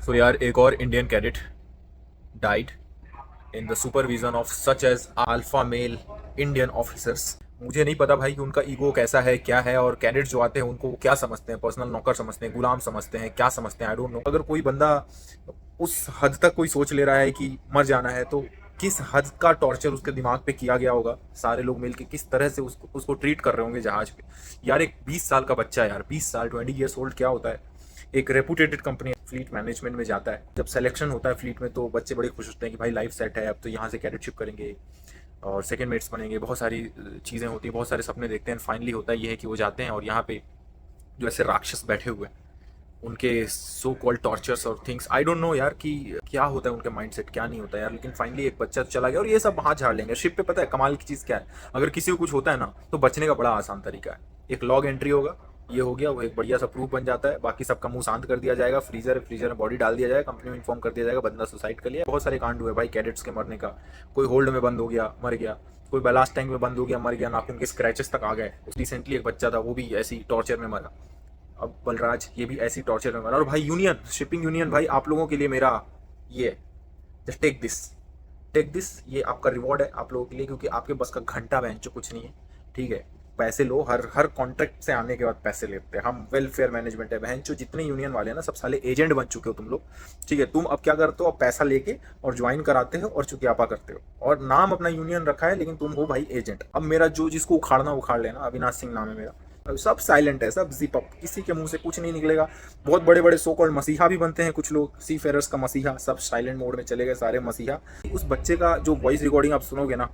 सो यार एक और Indian cadet died in the supervision of such as alpha male Indian officers. मुझे नहीं पता भाई कि उनका ईगो कैसा है क्या है, और कैडेट्स जो आते हैं उनको क्या समझते हैं, पर्सनल नौकर समझते हैं, गुलाम समझते हैं, क्या समझते हैं, आई डोंट नो। अगर कोई बंदा उस हद तक कोई सोच ले रहा है कि मर जाना है, तो किस हद का टॉर्चर उसके दिमाग पे किया गया होगा। सारे लोग मिलके किस तरह से उसको ट्रीट कर रहे होंगे जहाज पे। यार एक 20 साल का बच्चा है यार, 20 साल, 20 ईयर्स ओल्ड क्या होता है। एक रेपुटेटेड कंपनी फ्लीट मैनेजमेंट में जाता है, जब सिलेक्शन होता है फ्लीट में तो बच्चे बड़े खुश होते हैं कि भाई लाइफ सेट है, अब तो यहाँ से कैडेटशिप करेंगे और सेकंड मेट्स बनेंगे, बहुत सारी चीज़ें होती हैं, बहुत सारे सपने देखते हैं। फाइनली होता है ये है कि वो जाते हैं और यहाँ पे जो ऐसे राक्षस बैठे हुए हैं, उनके सो कॉल्ड टॉर्चर्स और थिंग्स, आई डोंट नो यार कि क्या होता है उनका माइंडसेट, क्या नहीं होता यार। लेकिन फाइनली एक बच्चा तो चला गया और ये सब हाथ झाड़ लेंगे शिप पे। पता है कमाल की चीज़ क्या है, अगर किसी को कुछ होता है ना तो बचने का बड़ा आसान तरीका है। एक लॉग एंट्री होगा, ये हो गया, वो एक बढ़िया सा प्रूफ बन जाता है, बाकी सबका मुंह शांत कर दिया जाएगा, फ्रीजर में बॉडी डाल दिया जाएगा, कंपनी में इन्फॉर्म कर दिया जाएगा बंदा सुसाइड कर लिया। बहुत सारे कांड हुए भाई कैडेट्स के मरने का। कोई होल्ड में बंद हो गया मर गया, कोई बैलास्ट टैंक में बंद हो गया मर गया, नाखून के स्क्रैचेस तक आ गए। रिसेंटली एक बच्चा था वो भी ऐसी टॉर्चर में मरा। अब बलराज ये भी ऐसी टॉर्चर में मरा। और भाई यूनियन, शिपिंग यूनियन, भाई आप लोगों के लिए मेरा ये जस्ट टेक दिस, ये आपका रिवॉर्ड है आप लोगों के लिए, क्योंकि आपके बस का घंटा बेंचो कुछ नहीं है। ठीक है, पैसे लो, हर हर कॉन्ट्रैक्ट से आने के बाद पैसे लेते हैं हम। वेलफेयर मैनेजमेंट है बहन चो, जितने यूनियन वाले हैं ना सब साले एजेंट बन चुके हो तुम लोग। ठीक है, तुम अब क्या करते हो, अब पैसा लेके और ज्वाइन कराते हो और चुकियापा करते हो, और नाम अपना यूनियन रखा है लेकिन तुम हो भाई एजेंट। अब मेरा जो जिसको उखाड़ना उखाड़ लेना, अविनाश सिंह नाम है मेरा। अब सब साइलेंट है, सब जिप अप, किसी के मुंह से कुछ नहीं निकलेगा। बहुत बड़े बड़े सो कॉल्ड मसीहा भी बनते हैं कुछ लोग, सी फेरर्स का मसीहा, सब साइलेंट मोड में चले गए सारे मसीहा। उस बच्चे का जो वॉइस रिकॉर्डिंग आप सुनोगे ना,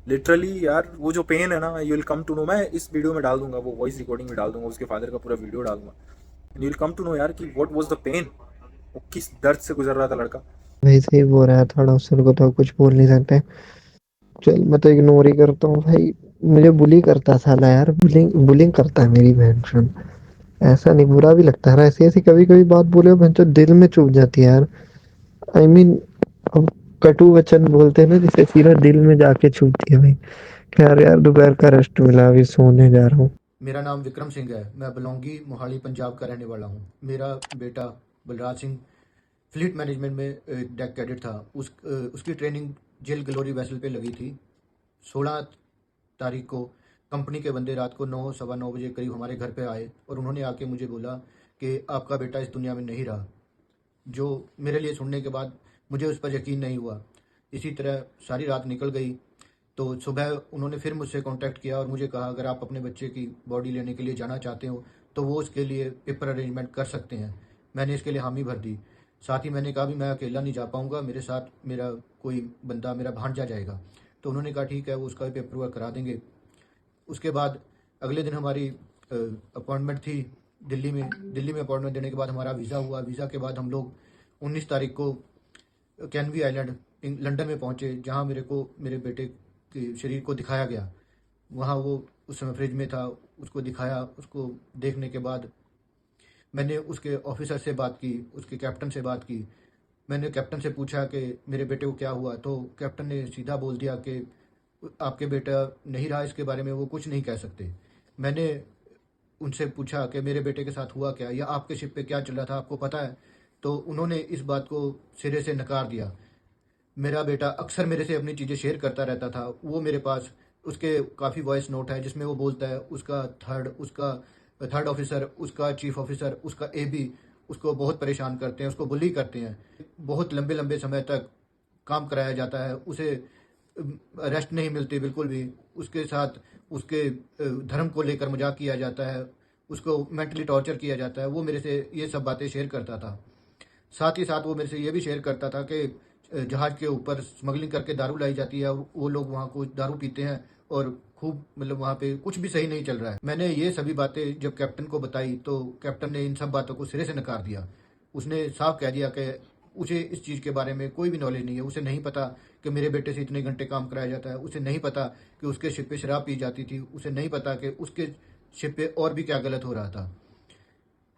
लिटरली यार वो जो पेन है ना, you will come to know. मैं इस वीडियो में डाल दूंगा, वो वॉइस रिकॉर्डिंग में डाल दूंगा, उसके फादर का पूरा वीडियो डाल दूंगा। You will come to know यार कि व्हाट वाज द पेन, वो किस दर्द से गुजर रहा था लड़का। वैसे ही बोल रहा है थोड़ा, उसको तो कुछ बोल नहीं सकते। चल मैं तो इग्नोर ही करता हूँ भाई। मुझे बुली करता है साला यार, बुलिंग बुलिंग करता है मेरी बहन। ऐसा नहीं, बुरा भी लगता है ना, ऐसी ऐसी कभी कभी बात बोले बहन तो दिल में चुभ जाती है यार। आई मीन अब कटु वचन बोलते हैं ना, जिसे सीधा दिल में जाके छूटती है भाई। खैर यार, दोपहर का रेस्ट मिला, अभी सोने जा रहा हूँ। मेरा नाम विक्रम सिंह है। मैं बलौंगी मोहाली पंजाब का रहने वाला हूँ। मेरा बेटा बलराज सिंह फ्लीट मैनेजमेंट में एक डेक कैडेट था। उसकी ट्रेनिंग जेल ग्लोरी वेसल पे लगी थी। 16 तारीख को कंपनी के बंदे रात को 9 सवा 9 बजे करीब हमारे घर पे आए और उन्होंने आके मुझे बोला कि आपका बेटा इस दुनिया में नहीं रहा। जो मेरे लिए सुनने के बाद मुझे उस पर यकीन नहीं हुआ। इसी तरह सारी रात निकल गई। तो सुबह उन्होंने फिर मुझसे कांटेक्ट किया और मुझे कहा अगर आप अपने बच्चे की बॉडी लेने के लिए जाना चाहते हो तो वो उसके लिए पेपर अरेंजमेंट कर सकते हैं। मैंने इसके लिए हामी भर दी। साथ ही मैंने कहा भी मैं अकेला नहीं जा पाऊंगा, मेरे साथ मेरा कोई बंदा, मेरा भांजा जाएगा। तो उन्होंने कहा ठीक है, वो उसका भी पेपर वर्क करा देंगे। उसके बाद अगले दिन हमारी अपॉइंटमेंट थी दिल्ली में अपॉइंटमेंट देने के बाद हमारा वीज़ा हुआ। वीज़ा के बाद हम लोग 19 तारीख को कैनवी आइलैंड लंदन में पहुंचे, जहां मेरे को मेरे बेटे के शरीर को दिखाया गया। वहां वो उस समय फ्रिज में था, उसको दिखाया। उसको देखने के बाद मैंने उसके ऑफिसर से बात की, उसके कैप्टन से बात की। मैंने कैप्टन से पूछा कि मेरे बेटे को क्या हुआ, तो कैप्टन ने सीधा बोल दिया कि आपके बेटा नहीं रहा, इसके बारे में वो कुछ नहीं कह सकते। मैंने उनसे पूछा कि मेरे बेटे के साथ हुआ क्या, या आपके शिप पे क्या चल रहा था, आपको पता है? तो उन्होंने इस बात को सिरे से नकार दिया। मेरा बेटा अक्सर मेरे से अपनी चीज़ें शेयर करता रहता था। वो मेरे पास उसके काफ़ी वॉइस नोट है जिसमें वो बोलता है उसका थर्ड ऑफिसर, उसका चीफ ऑफिसर, उसका एबी उसको बहुत परेशान करते हैं, उसको बुली करते हैं। बहुत लंबे लंबे समय तक काम कराया जाता है उसे। रेस्ट नहीं मिलती बिल्कुल भी। उसके साथ उसके धर्म को लेकर मजाक किया जाता है, उसको मेंटली टॉर्चर किया जाता है। वो मेरे से ये सब बातें शेयर करता था। साथ ही साथ वो मेरे से ये भी शेयर करता था कि जहाज के ऊपर स्मगलिंग करके दारू लाई जाती है और वो लोग वहाँ को दारू पीते हैं और खूब, मतलब वहाँ पे कुछ भी सही नहीं चल रहा है। मैंने ये सभी बातें जब कैप्टन को बताई तो कैप्टन ने इन सब बातों को सिरे से नकार दिया। उसने साफ कह दिया कि उसे इस चीज़ के बारे में कोई भी नॉलेज नहीं है। उसे नहीं पता कि मेरे बेटे से इतने घंटे काम कराया जाता है। उसे नहीं पता कि उसके शिप पे शराब पी जाती थी। उसे नहीं पता कि उसके शिप पे और भी क्या गलत हो रहा था।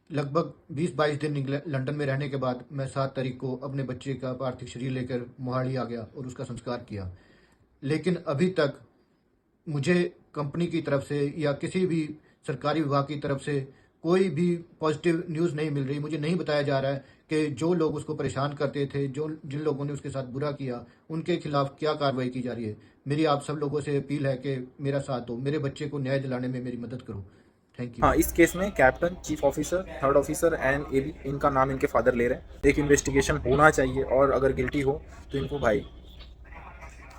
लगभग 20-22 दिन लंदन में रहने के बाद मैं 7 तारीख को अपने बच्चे का पार्थिव शरीर लेकर मोहाली आ गया और उसका संस्कार किया। लेकिन अभी तक मुझे कंपनी की तरफ से या किसी भी सरकारी विभाग की तरफ से कोई भी पॉजिटिव न्यूज़ नहीं मिल रही। मुझे नहीं बताया जा रहा है कि जो लोग उसको परेशान करते थे, जो जिन लोगों ने उसके साथ बुरा किया, उनके खिलाफ क्या कार्रवाई की जा रही है। मेरी आप सब लोगों से अपील है कि मेरा साथ दो, मेरे बच्चे को न्याय दिलाने में मेरी मदद करो। Thank you. हाँ, इस केस में captain, chief officer, third officer and AB, इनका नाम इनके फादर ले रहे हैं। एक इन्वेस्टिगेशन होना चाहिए और अगर गिल्टी हो तो इनको भाई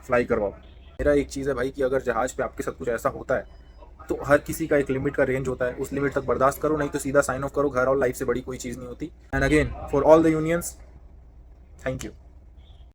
फ्लाई करवाओ। मेरा एक चीज़ है भाई कि अगर जहाज़ पे आपके साथ कुछ ऐसा होता है तो हर किसी का एक लिमिट का रेंज होता है, उस लिमिट तक बर्दाश्त करो, नहीं तो सीधा साइन ऑफ करो घर, और लाइफ से बड़ी कोई चीज़ नहीं होती। And again for all the unions, thank you.